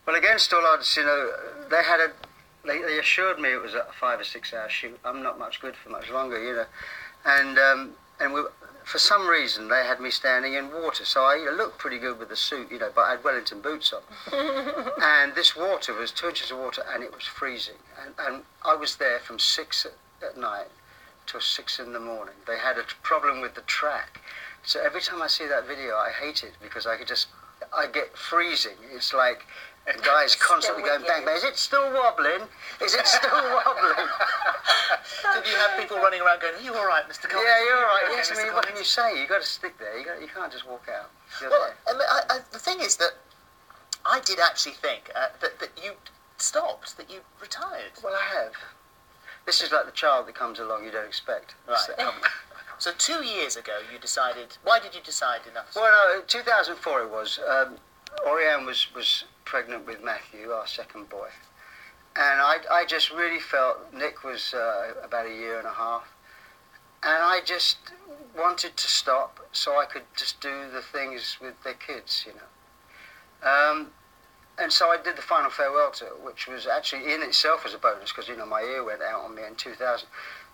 Well, against all odds, they assured me it was a 5 or 6 hour shoot. I'm not much good for much longer, and for some reason they had me standing in water, so I looked pretty good with the suit, but I had Wellington boots on. And this water was 2 inches of water, and it was freezing. And I was there from 6 at night till 6 in the morning. They had a problem with the track. So every time I see that video, I hate it because I get freezing. It's like a guy's constantly going bang, bang. Is it still wobbling? Is it still wobbling? Did you have people running around going, "Are you all right, Mr. Collins? Yeah, you're all right. Yes, Okay, I mean, Mr. what Collins?" can you say? You got to stick there. You can't just walk out. You're Well, there. the thing is that I did actually think that you stopped, that you retired. Well, I have. This is like the child that comes along you don't expect. Right. So 2 years ago you decided... Why did you decide enough? Well, no, 2004 it was. Oriane was pregnant with Matthew, our second boy. And I just really felt Nick was about 1.5 years. And I just wanted to stop so I could just do the things with their kids, And so I did the Final Farewell tour, which was actually in itself was a bonus because, my ear went out on me in 2000.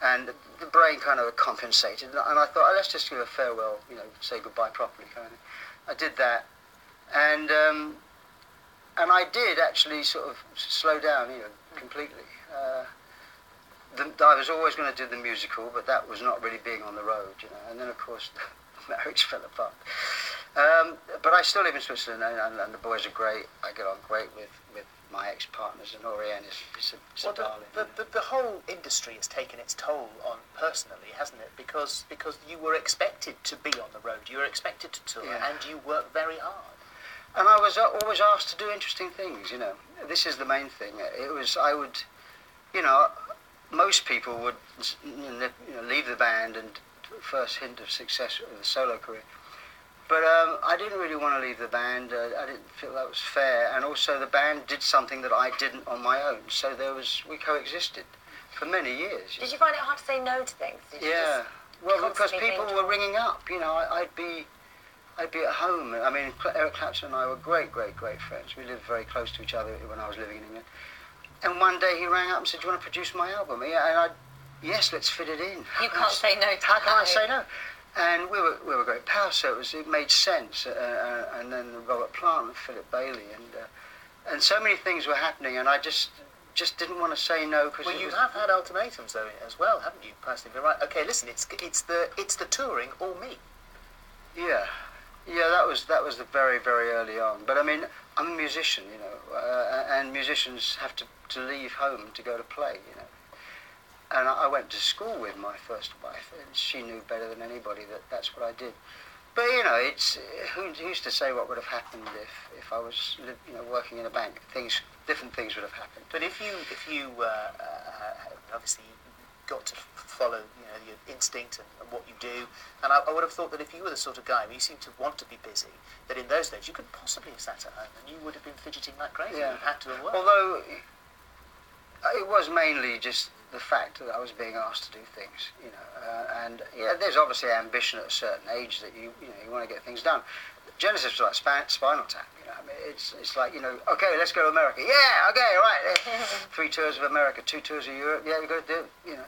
And the brain kind of compensated. And I thought, let's just give a farewell, say goodbye properly kind of. I did that. And I did actually sort of slow down, completely. I was always going to do the musical, but that was not really being on the road, And then, of course, the marriage fell apart. But I still live in Switzerland, and the boys are great. I get on great with my ex-partners, and Oriane is a darling. The whole industry has taken its toll on personally, hasn't it? Because you were expected to be on the road, you were expected to tour, and you worked very hard. And I was always asked to do interesting things, This is the main thing. Most people would leave the band and first hint of success with a solo career. But I didn't really want to leave the band. I didn't feel that was fair. And also the band did something that I didn't on my own. So we coexisted for many years. Did you find it hard to say no to things? Well, because people were ringing up. I'd be at home. I mean, Eric Clapton and I were great friends. We lived very close to each other when I was living in England. And one day he rang up and said, "Do you want to produce my album?" Yeah, and yes, let's fit it in. You can't say no to that. How can I say no? And we were great pals, so it made sense. And then Robert Plant and Philip Bailey, and so many things were happening, and I just didn't want to say no. Well, you have had ultimatums though as well, haven't you? Personally, right? Okay, listen, it's the touring or me. Yeah, that was the very early on. But I mean, I'm a musician, and musicians have to leave home to go to play, And I went to school with my first wife, and she knew better than anybody that that's what I did. But it's who's to say what would have happened if I was working in a bank? Different things would have happened. But if you obviously got to follow your instinct and what you do, and I would have thought that if you were the sort of guy who you seem to want to be busy, that in those days you could possibly have sat at home and you would have been fidgeting like crazy. Yeah. You had to have worked. Although it was mainly just the fact that I was being asked to do things, and there's obviously ambition at a certain age that you want to get things done. Genesis was like Spinal Tap, I mean, it's like, okay, let's go to America. Yeah, okay, right. 3 tours of America, 2 tours of Europe. Yeah, we've got to do it,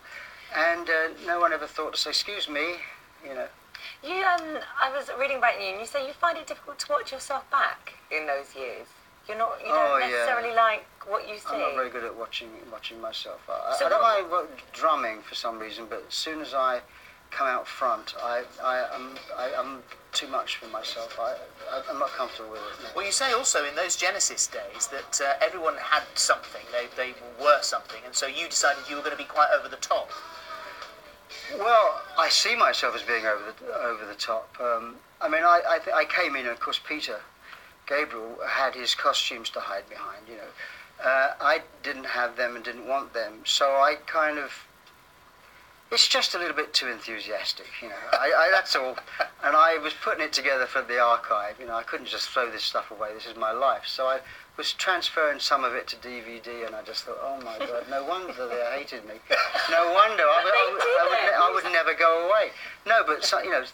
And no one ever thought to say, excuse me, You, I was reading about you, and you say you find it difficult to watch yourself back in those years. You don't necessarily like what you see. I'm not very good at watching myself. I don't mind drumming for some reason, but as soon as I come out front, I'm too much for myself. I'm not comfortable with it. No. Well, you say also in those Genesis days that everyone had something, they were something, and so you decided you were going to be quite over the top. Well, I see myself as being over the top. I mean, I came in, and of course, Peter Gabriel had his costumes to hide behind, I didn't have them and didn't want them, so I kind of... It's just a little bit too enthusiastic, that's all. And I was putting it together for the archive, I couldn't just throw this stuff away, this is my life. So I was transferring some of it to DVD, and I just thought, oh my God, no wonder they hated me. No wonder, I would never go away. No, but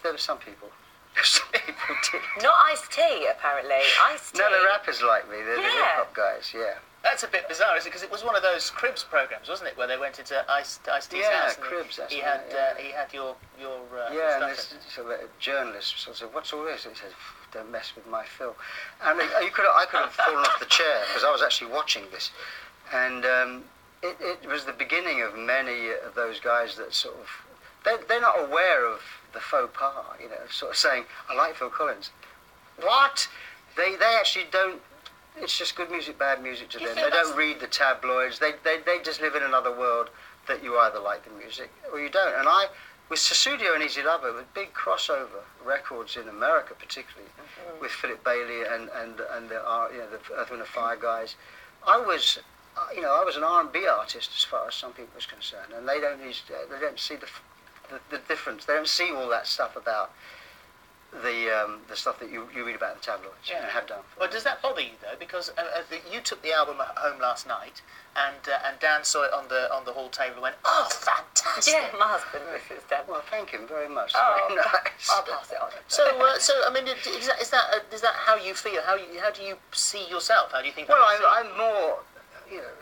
there were some people. some people did. Not Ice-T, apparently. Ice-T. No, the rappers like me. They're the hip-hop guys, yeah. That's a bit bizarre, isn't it? Because it was one of those Cribs programs, wasn't it, where they went into Ice-T's house. Yeah, Cribs. He had your yeah, and stuff. this sort of a journalist sort of said, "What's all this?" And he said, "Don't mess with my Phil." And I could have fallen off the chair because I was actually watching this, and it was the beginning of many of those guys that sort of they're not aware of the faux pas, you know, sort of saying, "I like Phil Collins." What? They actually don't. It's just good music, bad music to them. They don't read the tabloids. They just live in another world that you either like the music or you don't. And I, with Sussudio and Easy Lover, with big crossover records in America particularly, with Philip Bailey and the Earth, Wind and Fire guys, I was an R&B artist as far as some people was concerned, and they don't see the difference. They don't see all that stuff about the stuff that you read about in the tabloids and have done. Well, does that bother you though? Because you took the album home last night, and Dan saw it on the hall table and went, "Oh, fantastic!" Yeah, my husband misses Dan. Well, thank him very much. Oh, very nice. I'll pass it on. So I mean, is that how you feel? How do you see yourself? How do you think? Well, I'm more, you know,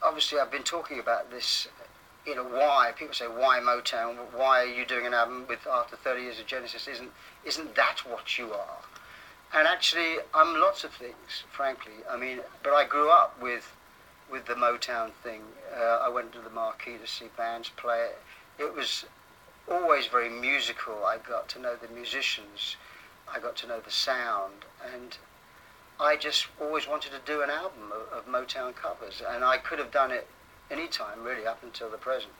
obviously I've been talking about this. You know, why people say, why Motown? Why are you doing an album after 30 years of Genesis? Isn't that what you are? And actually, I'm lots of things, frankly. I mean, but I grew up with the Motown thing. I went to the Marquee to see bands play it. It was always very musical. I got to know the musicians. I got to know the sound, and I just always wanted to do an album of Motown covers, and I could have done it any time, really, up until the present.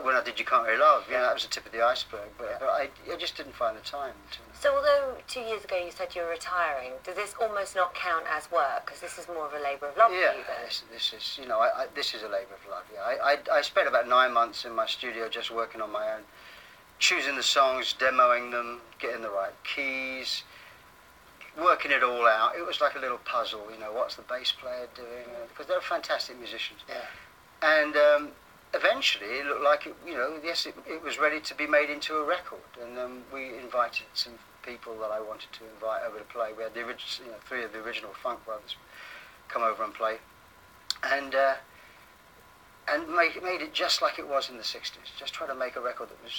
When I did You Can't Really Love, you know, that was the tip of the iceberg, but I just didn't find the time to. So although 2 years ago you said you were retiring, does this almost not count as work? Because this is more of a labour of love for you then? This is, you know, this is a labour of love, yeah. I spent about 9 months in my studio just working on my own, choosing the songs, demoing them, getting the right keys, working it all out. It was like a little puzzle, you know, what's the bass player doing? Because they're fantastic musicians. Yeah. And eventually it looked like it, you know, yes, it was ready to be made into a record. And we invited some people that I wanted to invite over to play. We had the original, you know, 3 of the original Funk Brothers come over and play, and made it just like it was in the 60s. Just try to make a record that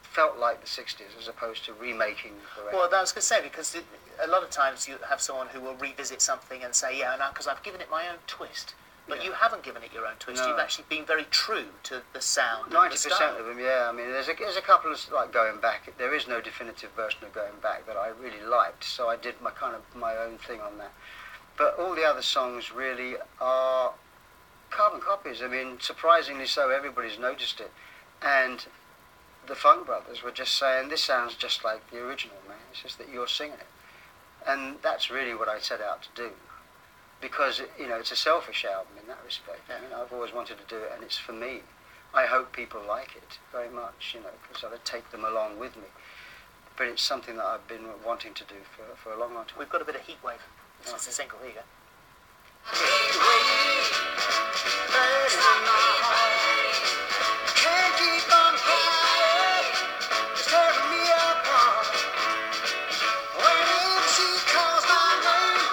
felt like the 60s as opposed to remaking the record. Well, that was going to say, because a lot of times you have someone who will revisit something and say, yeah, because I've given it my own twist. But you haven't given it your own twist. No. You've actually been very true to the sound. 90% of them, yeah. I mean, there's a couple of like Going Back. There is no definitive version of Going Back that I really liked, so I did my own thing on that. But all the other songs really are carbon copies. I mean, surprisingly so, everybody's noticed it, and the Funk Brothers were just saying, "This sounds just like the original, man. It's just that you're singing it," and that's really what I set out to do. Because, you know, it's a selfish album in that respect. I mean, I've always wanted to do it, and it's for me. I hope people like it very much, you know, because I would take them along with me. But it's something that I've been wanting to do for a long, long time. We've got a bit of Heatwave. This is a single. Here you go. Can't keep on crying, it's tearing me apart. When MC calls my name,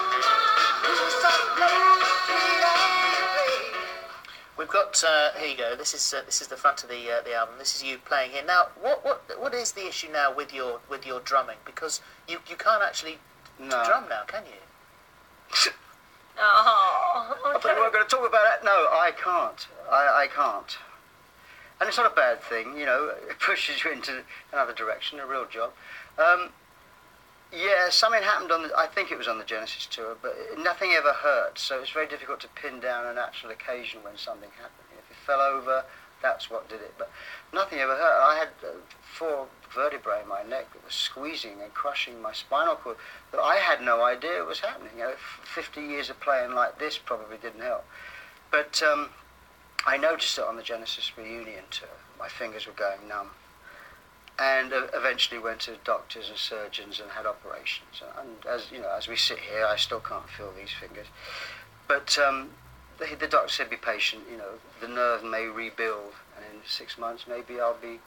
who's so close to me? We've got here you go. This is the front of the album. This is you playing here. Now, what is the issue now with your drumming? Because you can't actually drum now, can you? Oh, I thought we were going to talk about that. No, I can't. I can't. And it's not a bad thing, you know. It pushes you into another direction, a real job. Yeah, something happened I think it was on the Genesis tour, but nothing ever hurt, so it's very difficult to pin down an actual occasion when something happened. If it fell over, that's what did it, but nothing ever hurt. I had 4 vertebrae in my neck that was squeezing and crushing my spinal cord that I had no idea it was happening. You know, 50 years of playing like this probably didn't help. But I noticed it on the Genesis reunion tour. My fingers were going numb. And eventually went to doctors and surgeons and had operations. And as you know, as we sit here, I still can't feel these fingers. But the doctor said, be patient. You know, the nerve may rebuild, and in 6 months, maybe I'll be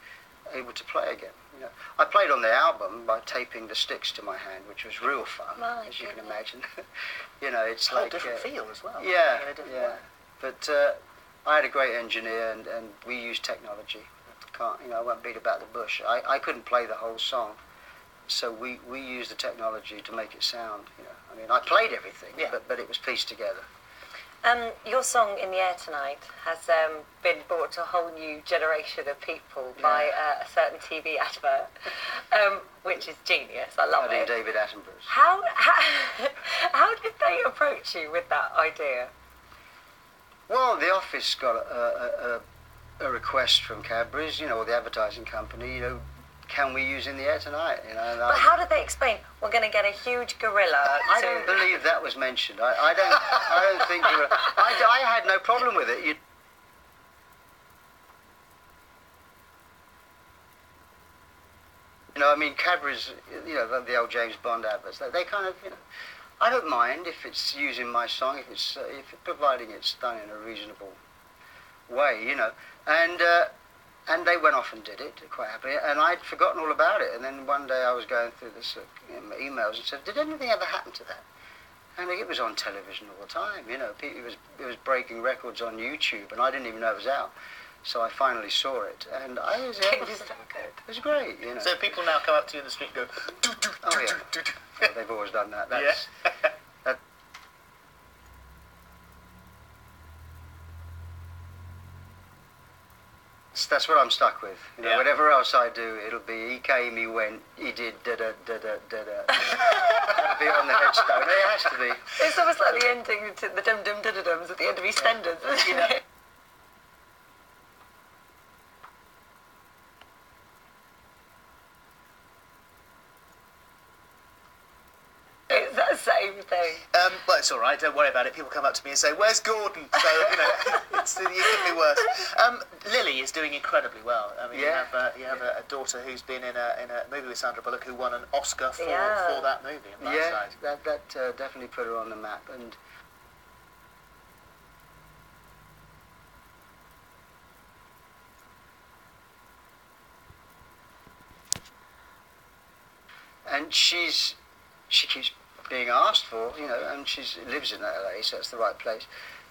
able to play again. You know, I played on the album by taping the sticks to my hand, which was real fun, My as you can goodness. imagine. You know, it's a whole like different feel as well. yeah, In a different yeah. way. But I had a great engineer, and we used technology. I won't beat about the bush. I couldn't play the whole song, so we used the technology to make it sound. You know, I mean, I played everything, Yeah. but it was pieced together. Your song "In the Air Tonight" has been brought to a whole new generation of people by a certain TV advert, which is genius. I love it. David Attenborough's. How did they approach you with that idea? Well, the office got a request from Cadbury's, you know, or the advertising company, you know, can we use In the Air Tonight? You know, and But how did they explain? We're going to get a huge gorilla. I don't believe that was mentioned. I don't think you were. I had no problem with it. You know, I mean, Cadbury's, you know, the old James Bond adverts, they kind of, you know, I don't mind if it's using my song, providing it's done in a reasonable way, you know, and they went off and did it quite happily, and I'd forgotten all about it. And then one day I was going through this emails and said, did anything ever happen to that? And it was on television all the time, you know. It was breaking records on YouTube, and I didn't even know it was out. So I finally saw it, and It was so good. it was great, you know. So people now come up to you in the street and go, do, do, Oh, do, yeah. do, do, do. Well, they've always done that. That's, that's what I'm stuck with. You know, Yeah. whatever else I do, it'll be he came, he went, he did da da da da da da. That'll be on the headstone. It has to be. It's almost like the ending to the dum dum da da dums at the end of EastEnders, isn't it? It's that same thing. Well, it's all right. Don't worry about it. People come up to me and say, "Where's Gordon?" So you know, it could be worse. Lily is doing incredibly well. I mean, Yeah. you have a daughter who's been in a movie with Sandra Bullock, who won an Oscar for that movie. In Yeah, Brightside. that definitely put her on the map. And she keeps being asked for, you know, and she lives in LA, so it's the right place.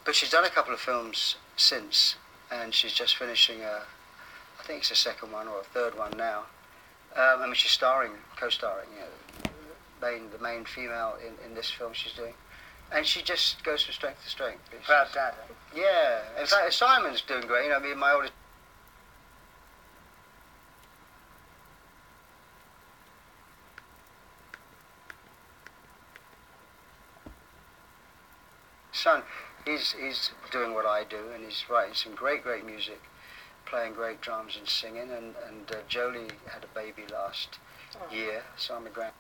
But she's done a couple of films since, and she's just finishing I think it's a second one or a third one now. I mean, she's co-starring, you know, the main female in this film she's doing. And she just goes from strength to strength. Proud dad. Eh? Yeah. In fact, Simon's doing great. You know, I mean, my oldest son, he's doing what I do, and he's writing some great music, playing great drums and singing. And Jolie had a baby last year, so I'm a grand.